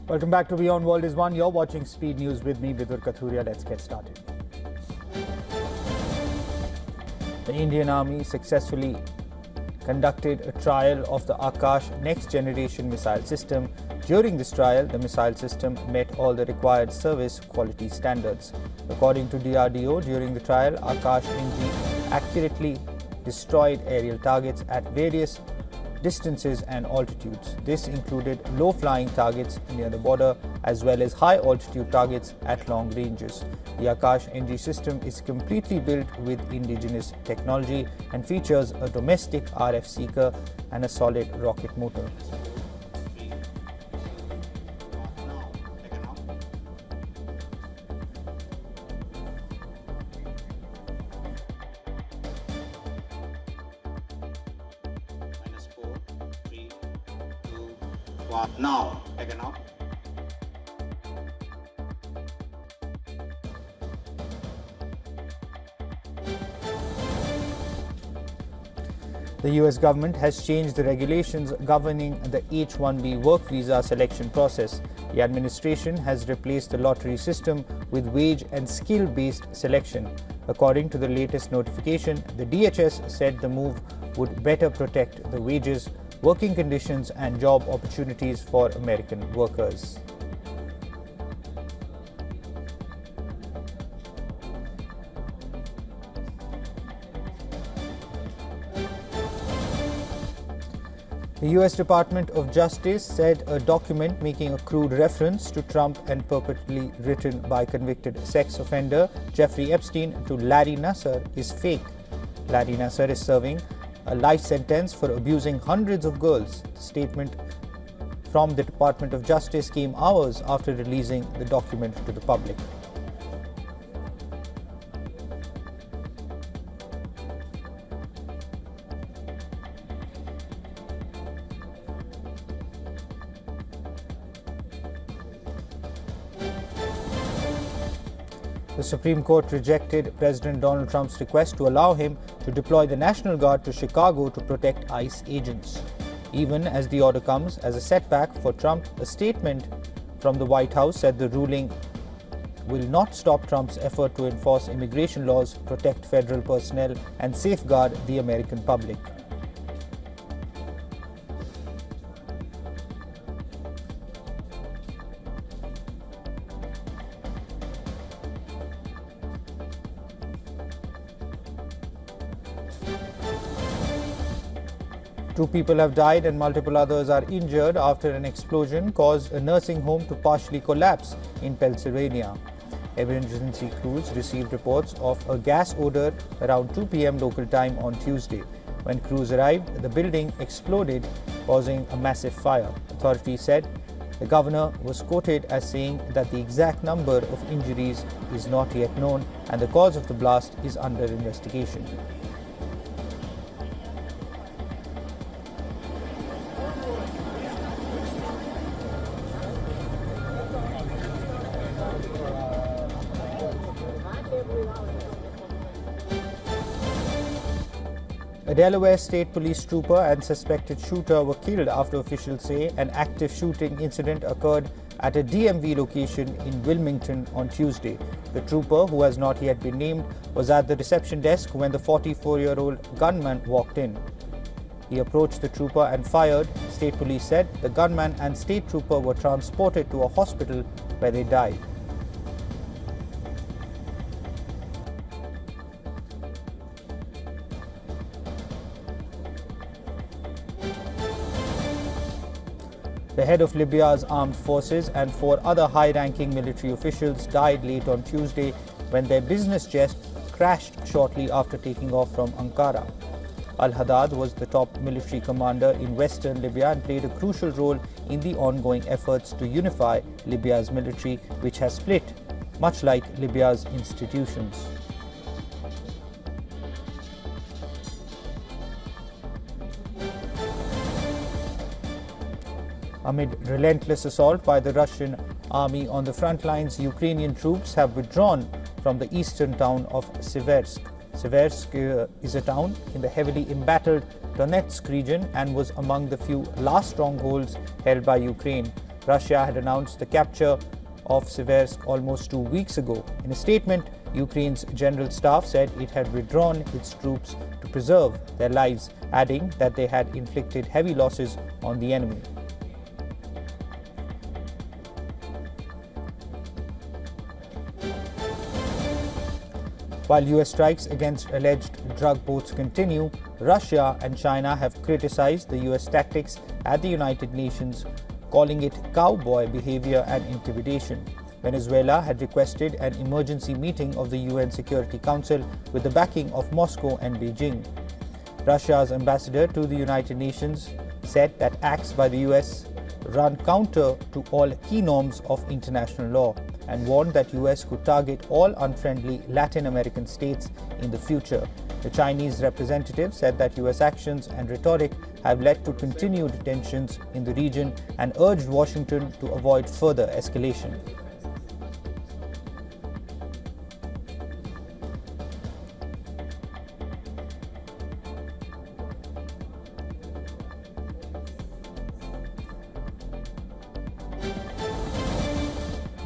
Welcome back to Beyond World is One. You're watching Speed News with me, Vidur Kathuria. Let's get started. The Indian Army successfully conducted a trial of the Akash next generation missile system. During this trial, the missile system met all the required service quality standards. According to DRDO, during the trial, Akash NG accurately destroyed aerial targets at various distances and altitudes. This included low-flying targets near the border as well as high-altitude targets at long ranges. The Akash NG system is completely built with indigenous technology and features a domestic RF seeker and a solid rocket motor. Now, taken off. The US government has changed the regulations governing the H-1B work visa selection process. The administration has replaced the lottery system with wage and skill-based selection. According to the latest notification, the DHS said the move would better protect the wages, working conditions and job opportunities for American workers. The US Department of Justice said a document making a crude reference to Trump and purportedly written by convicted sex offender Jeffrey Epstein to Larry Nassar is fake. Larry Nassar is serving a life sentence for abusing hundreds of girls. The statement from the Department of Justice came hours after releasing the document to the public. The Supreme Court rejected President Donald Trump's request to allow him to deploy the National Guard to Chicago to protect ICE agents. Even as the order comes as a setback for Trump, a statement from the White House said the ruling will not stop Trump's effort to enforce immigration laws, protect federal personnel, and safeguard the American public. Two people have died and multiple others are injured after an explosion caused a nursing home to partially collapse in Pennsylvania. Emergency crews received reports of a gas odor around 2 p.m. local time on Tuesday. When crews arrived, the building exploded, causing a massive fire. Authorities said the governor was quoted as saying that the exact number of injuries is not yet known and the cause of the blast is under investigation. A Delaware State Police trooper and suspected shooter were killed after officials say an active shooting incident occurred at a DMV location in Wilmington on Tuesday. The trooper, who has not yet been named, was at the reception desk when the 44-year-old gunman walked in. He approached the trooper and fired. State police said the gunman and state trooper were transported to a hospital where they died. The head of Libya's armed forces and 4 other high-ranking military officials died late on Tuesday when their business jet crashed shortly after taking off from Ankara. Al-Haddad was the top military commander in western Libya and played a crucial role in the ongoing efforts to unify Libya's military, which has split, much like Libya's institutions. Amid relentless assault by the Russian army on the front lines, Ukrainian troops have withdrawn from the eastern town of Siversk. Siversk is a town in the heavily embattled Donetsk region and was among the few last strongholds held by Ukraine. Russia had announced the capture of Seversk almost 2 weeks ago. In a statement, Ukraine's general staff said it had withdrawn its troops to preserve their lives, adding that they had inflicted heavy losses on the enemy. While US strikes against alleged drug boats continue, Russia and China have criticized the US tactics at the United Nations, calling it cowboy behavior and intimidation. Venezuela had requested an emergency meeting of the UN Security Council with the backing of Moscow and Beijing. Russia's ambassador to the United Nations said that acts by the US run counter to all key norms of international law and warned that US could target all unfriendly Latin American states in the future. The Chinese representative said that US actions and rhetoric have led to continued tensions in the region and urged Washington to avoid further escalation.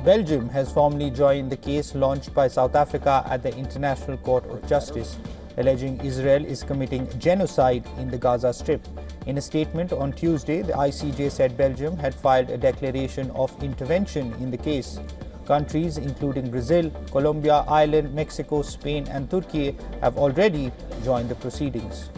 Belgium has formally joined the case launched by South Africa at the International Court of Justice, alleging Israel is committing genocide in the Gaza Strip. In a statement on Tuesday, the ICJ said Belgium had filed a declaration of intervention in the case. Countries including Brazil, Colombia, Ireland, Mexico, Spain and Turkey have already joined the proceedings.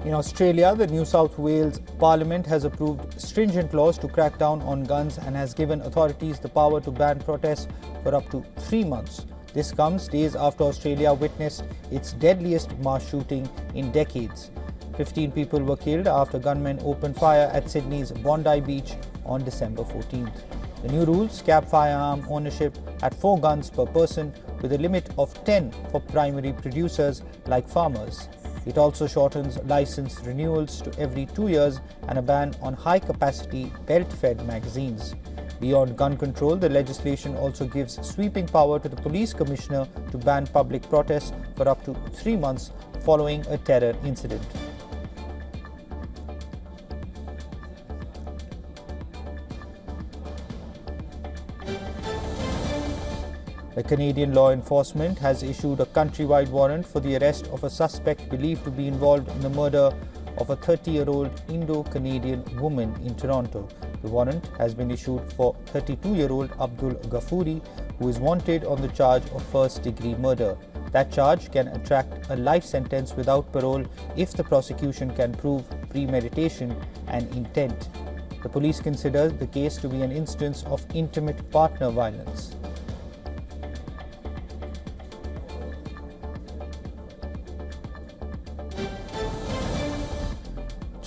In Australia, the New South Wales Parliament has approved stringent laws to crack down on guns and has given authorities the power to ban protests for up to 3 months. This comes days after Australia witnessed its deadliest mass shooting in decades. 15 people were killed after gunmen opened fire at Sydney's Bondi Beach on December 14th. The new rules cap firearm ownership at 4 guns per person with a limit of 10 for primary producers like farmers. It also shortens license renewals to every 2 years and a ban on high-capacity belt-fed magazines. Beyond gun control, the legislation also gives sweeping power to the police commissioner to ban public protests for up to 3 months following a terror incident. The Canadian law enforcement has issued a countrywide warrant for the arrest of a suspect believed to be involved in the murder of a 30-year-old Indo-Canadian woman in Toronto. The warrant has been issued for 32-year-old Abdul Ghafoori, who is wanted on the charge of first-degree murder. That charge can attract a life sentence without parole if the prosecution can prove premeditation and intent. The police consider the case to be an instance of intimate partner violence.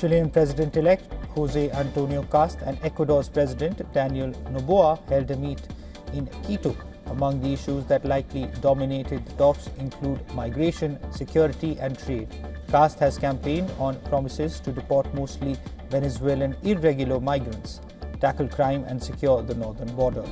Chilean President-elect Jose Antonio Cast and Ecuador's President Daniel Noboa held a meet in Quito. Among the issues that likely dominated the talks include migration, security and trade. Cast has campaigned on promises to deport mostly Venezuelan irregular migrants, tackle crime and secure the northern border.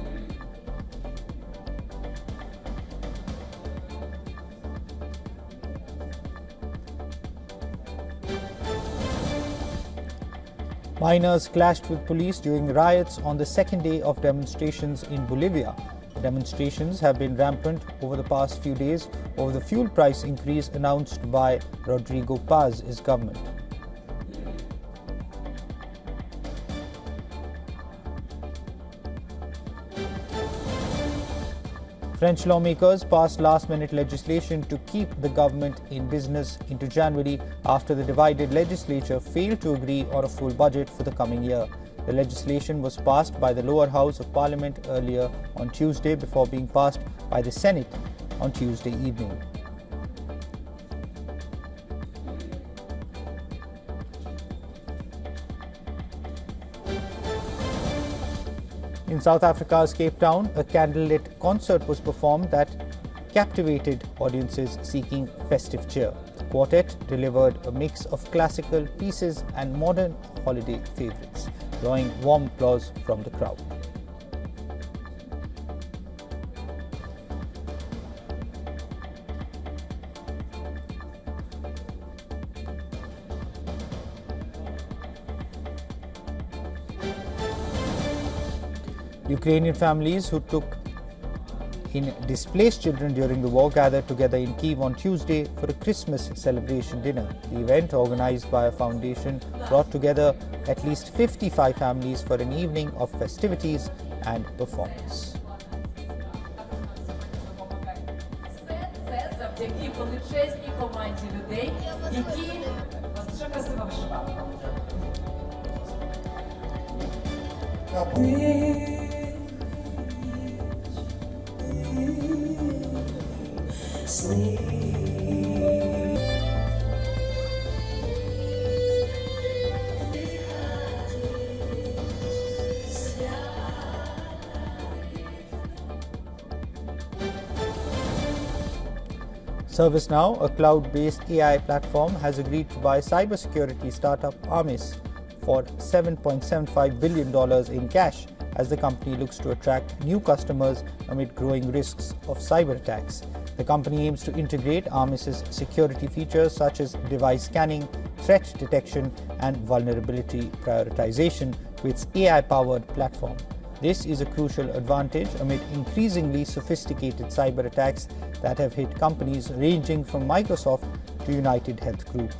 Miners clashed with police during riots on the second day of demonstrations in Bolivia. The demonstrations have been rampant over the past few days over the fuel price increase announced by Rodrigo Paz's government. French lawmakers passed last-minute legislation to keep the government in business into January after the divided legislature failed to agree on a full budget for the coming year. The legislation was passed by the lower house of parliament earlier on Tuesday before being passed by the Senate on Tuesday evening. In South Africa's Cape Town, a candlelit concert was performed that captivated audiences seeking festive cheer. The quartet delivered a mix of classical pieces and modern holiday favorites, drawing warm applause from the crowd. Ukrainian families who took in displaced children during the war gathered together in Kyiv on Tuesday for a Christmas celebration dinner. The event, organized by a foundation, brought together at least 55 families for an evening of festivities and performance. ServiceNow, a cloud-based AI platform, has agreed to buy cybersecurity startup Armis for $7.75 billion in cash as the company looks to attract new customers amid growing risks of cyber attacks. The company aims to integrate Armis's security features such as device scanning, threat detection, and vulnerability prioritization to its AI-powered platform. This is a crucial advantage amid increasingly sophisticated cyber attacks that have hit companies ranging from Microsoft to United Health Group.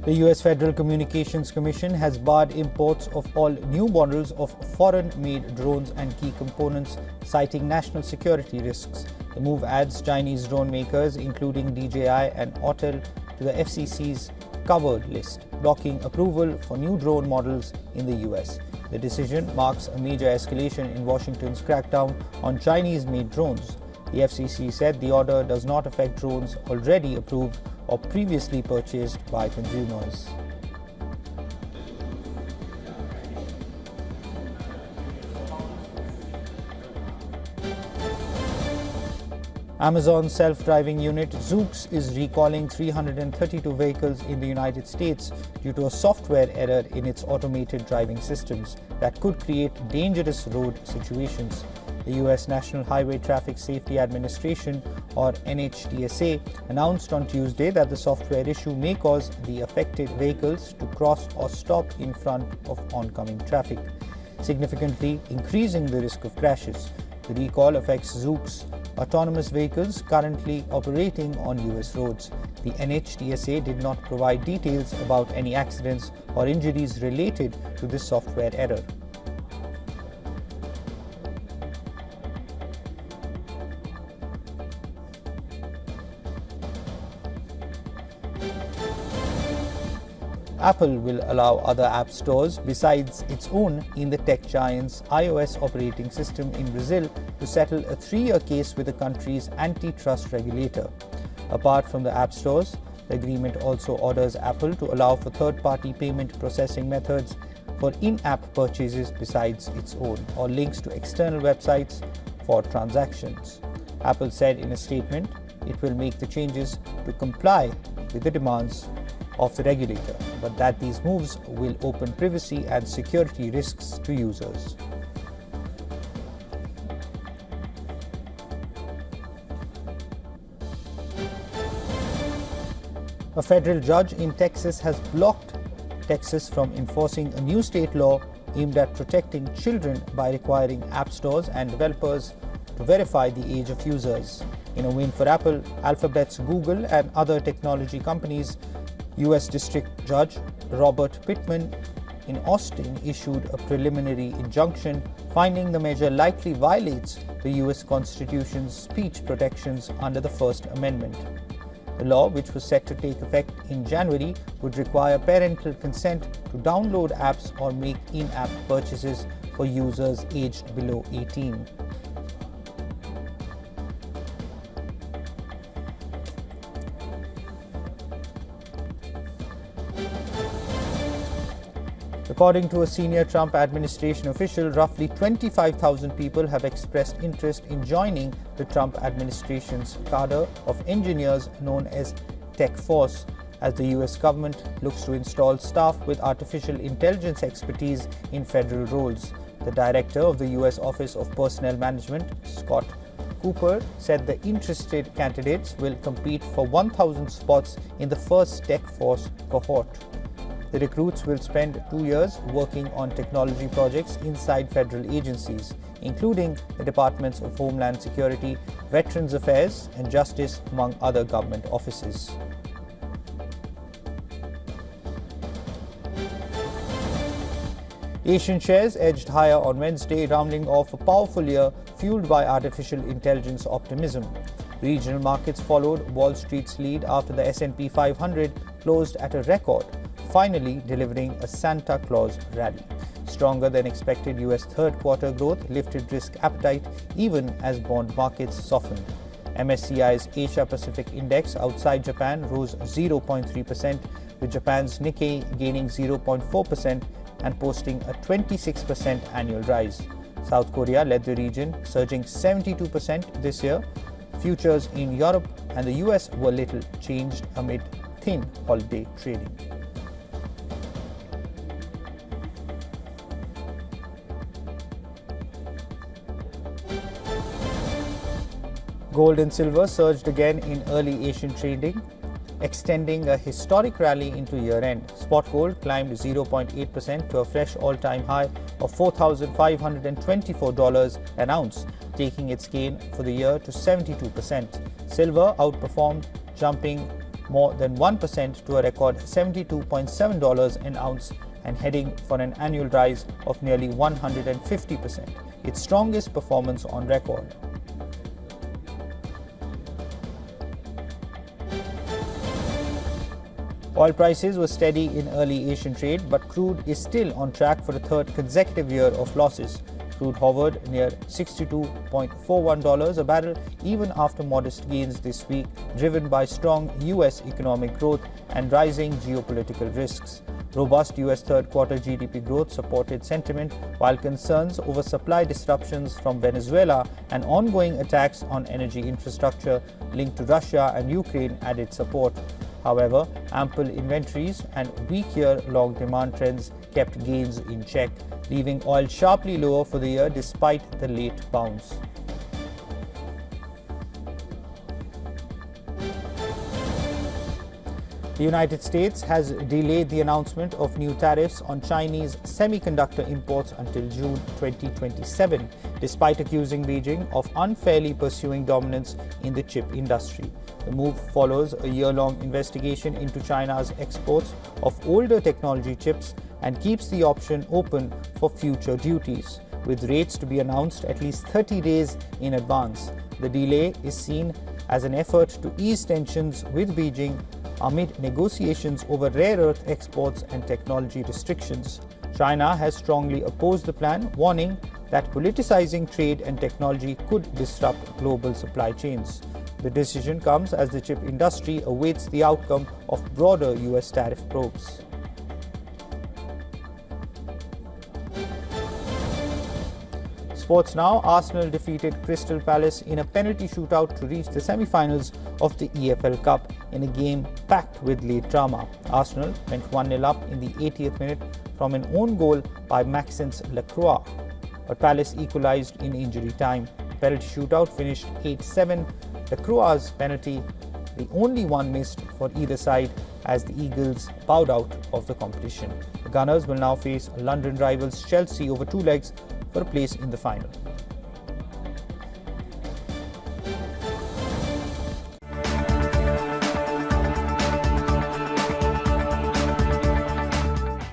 The U.S. Federal Communications Commission has barred imports of all new models of foreign-made drones and key components, citing national security risks. The move adds Chinese drone makers, including DJI and Nat'l, to the FCC's covered list, blocking approval for new drone models in the U.S. The decision marks a major escalation in Washington's crackdown on Chinese-made drones. The FCC said the order does not affect drones already approved or previously purchased by consumers. Amazon's self-driving unit Zoox is recalling 332 vehicles in the United States due to a software error in its automated driving systems that could create dangerous road situations. The U.S. National Highway Traffic Safety Administration, or NHTSA, announced on Tuesday that the software issue may cause the affected vehicles to cross or stop in front of oncoming traffic, significantly increasing the risk of crashes. The recall affects Zoox autonomous vehicles currently operating on U.S. roads. The NHTSA did not provide details about any accidents or injuries related to this software error. Apple will allow other app stores besides its own in the tech giant's iOS operating system in Brazil to settle a 3-year case with the country's antitrust regulator. Apart from the app stores, the agreement also orders Apple to allow for third-party payment processing methods for in-app purchases besides its own, or links to external websites for transactions. Apple said in a statement it will make the changes to comply with the demands of the regulator, but that these moves will open privacy and security risks to users. A federal judge in Texas has blocked Texas from enforcing a new state law aimed at protecting children by requiring app stores and developers to verify the age of users. In a win for Apple, Alphabet's Google, and other technology companies, U.S. District Judge Robert Pittman in Austin issued a preliminary injunction finding the measure likely violates the U.S. Constitution's speech protections under the First Amendment. The law, which was set to take effect in January, would require parental consent to download apps or make in-app purchases for users aged below 18. According to a senior Trump administration official, roughly 25,000 people have expressed interest in joining the Trump administration's cadre of engineers known as Tech Force, as the US government looks to install staff with artificial intelligence expertise in federal roles. The director of the US Office of Personnel Management, Scott Cooper, said the interested candidates will compete for 1,000 spots in the first Tech Force cohort. The recruits will spend 2 years working on technology projects inside federal agencies, including the Departments of Homeland Security, Veterans Affairs, and Justice, among other government offices. Asian shares edged higher on Wednesday, rounding off a powerful year fueled by artificial intelligence optimism. Regional markets followed Wall Street's lead after the S&P 500 closed at a record, finally delivering a Santa Claus rally. Stronger than expected US third quarter growth lifted risk appetite even as bond markets softened. MSCI's Asia Pacific Index outside Japan rose 0.3%, with Japan's Nikkei gaining 0.4% and posting a 26% annual rise. South Korea led the region, surging 72% this year. Futures in Europe and the US were little changed amid thin holiday trading. Gold and silver surged again in early Asian trading, extending a historic rally into year-end. Spot gold climbed 0.8% to a fresh all-time high of $4,524 an ounce, taking its gain for the year to 72%. Silver outperformed, jumping more than 1% to a record $72.7 an ounce and heading for an annual rise of nearly 150%, its strongest performance on record. Oil prices were steady in early Asian trade, but crude is still on track for a third consecutive year of losses. Crude hovered near $62.41 a barrel even after modest gains this week, driven by strong US economic growth and rising geopolitical risks. Robust US third quarter GDP growth supported sentiment, while concerns over supply disruptions from Venezuela and ongoing attacks on energy infrastructure linked to Russia and Ukraine added support. However, ample inventories and weak year-long demand trends kept gains in check, leaving oil sharply lower for the year despite the late bounce. The United States has delayed the announcement of new tariffs on Chinese semiconductor imports until June 2027, despite accusing Beijing of unfairly pursuing dominance in the chip industry. The move follows a year-long investigation into China's exports of older technology chips and keeps the option open for future duties, with rates to be announced at least 30 days in advance. The delay is seen as an effort to ease tensions with Beijing amid negotiations over rare earth exports and technology restrictions. China has strongly opposed the plan, warning that politicizing trade and technology could disrupt global supply chains. The decision comes as the chip industry awaits the outcome of broader US tariff probes. Sports now. Arsenal defeated Crystal Palace in a penalty shootout to reach the semi-finals of the EFL Cup in a game packed with late drama. Arsenal went 1-0 up in the 80th minute from an own goal by Maxence Lacroix, but Palace equalized in injury time. The penalty shootout finished 8-7. Lacroix's penalty, the only one missed for either side, as the Eagles bowed out of the competition. The Gunners will now face London rivals Chelsea over 2 legs for a place in the final.